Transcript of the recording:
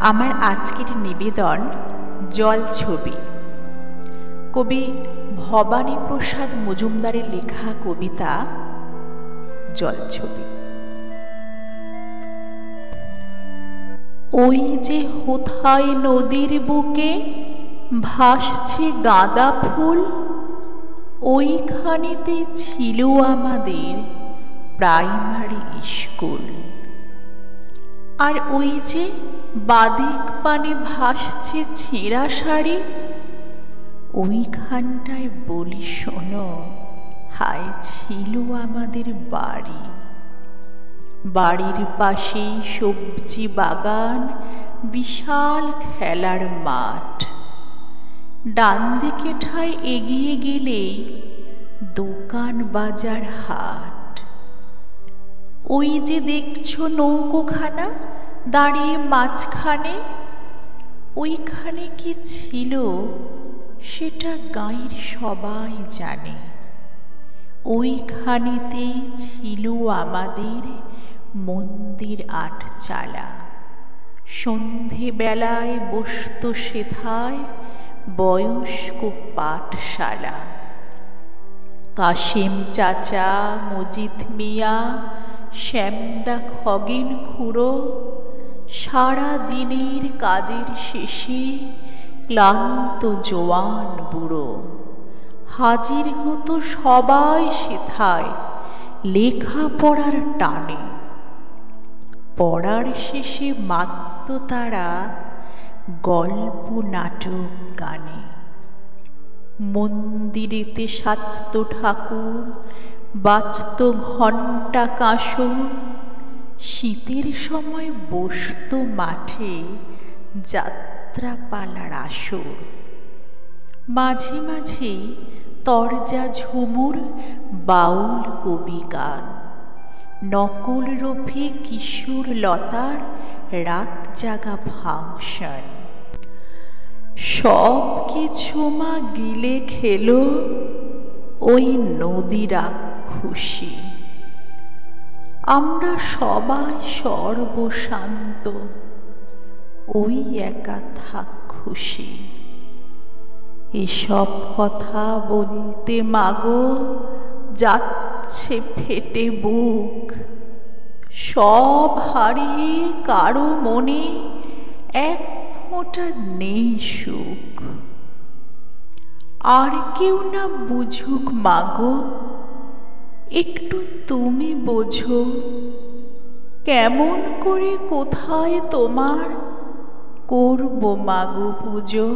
আমার আজকের নিবেদন জলছবি। কবি ভবানী প্রসাদ মজুমদারের লেখা কবিতা জলছবি। ওই যে কোথায় নদীর বুকে ভাসছে গাঁদা ফুল, ওইখানেতে ছিল আমাদের প্রাইমারি স্কুল। আর ওই যে বাদিক পানে ভাসছে ছেঁড়া শাড়ি, ওইখানটায় বলি শোনো, হায় ছিল আমাদের বাড়ি। বাড়ির পাশেই সবজি বাগান, বিশাল খেলার মাঠ। ডান দিকে ঠায় এগিয়ে গেলেই দোকান বাজার হাট। ওই যে দেখছো নৌকোখানা দাঁড়িয়ে মাঝখানে, ওইখানে কি ছিল সেটা গাঁয়ের সবাই জানে। ওইখানেতেই ছিল আমাদের মন্দির আটচালা। সন্ধেবেলায় বসত সেথায় বয়স্ক পাঠশালা। কাশেম চাচা, মজিদ মিয়া, শ্যামদা, খগেন খুড়ো সারা দিনের কাজের শেষে ক্লান্ত জোয়ান বুড়ো হাজির হতো সবাই সেথায় লেখাপড়ার টানে। পড়ার শেষে মাত্র তারা গল্প নাটক গানে। মন্দিরেতে সাজত ঠাকুর, বাজত ঘণ্টা কাঁসর। শীতের সময় বসত মাঠে যাত্রাপালার আসর। মাঝে মাঝে তরজা ঝুমুর, বাউল কবি গান। নকল রফি, কিশোর লতার রাত জাগা ফাংশন। সব কিছু মা গিলে খেলো ওই নদীর খুশি। আমরা সবাই সর্বশান্ত, ওই একা থাক খুশি। এসব কথা বলতে মাগো যাচ্ছে ফেটে বুক। সব হারিয়ে কারো মনে এক ফোঁটা নেই সুখ। আর কেউ না বুঝুক মাগো, একটু তুমি বোঝো। কেমন করে কোথায় তোমার করব মাগো পুজো।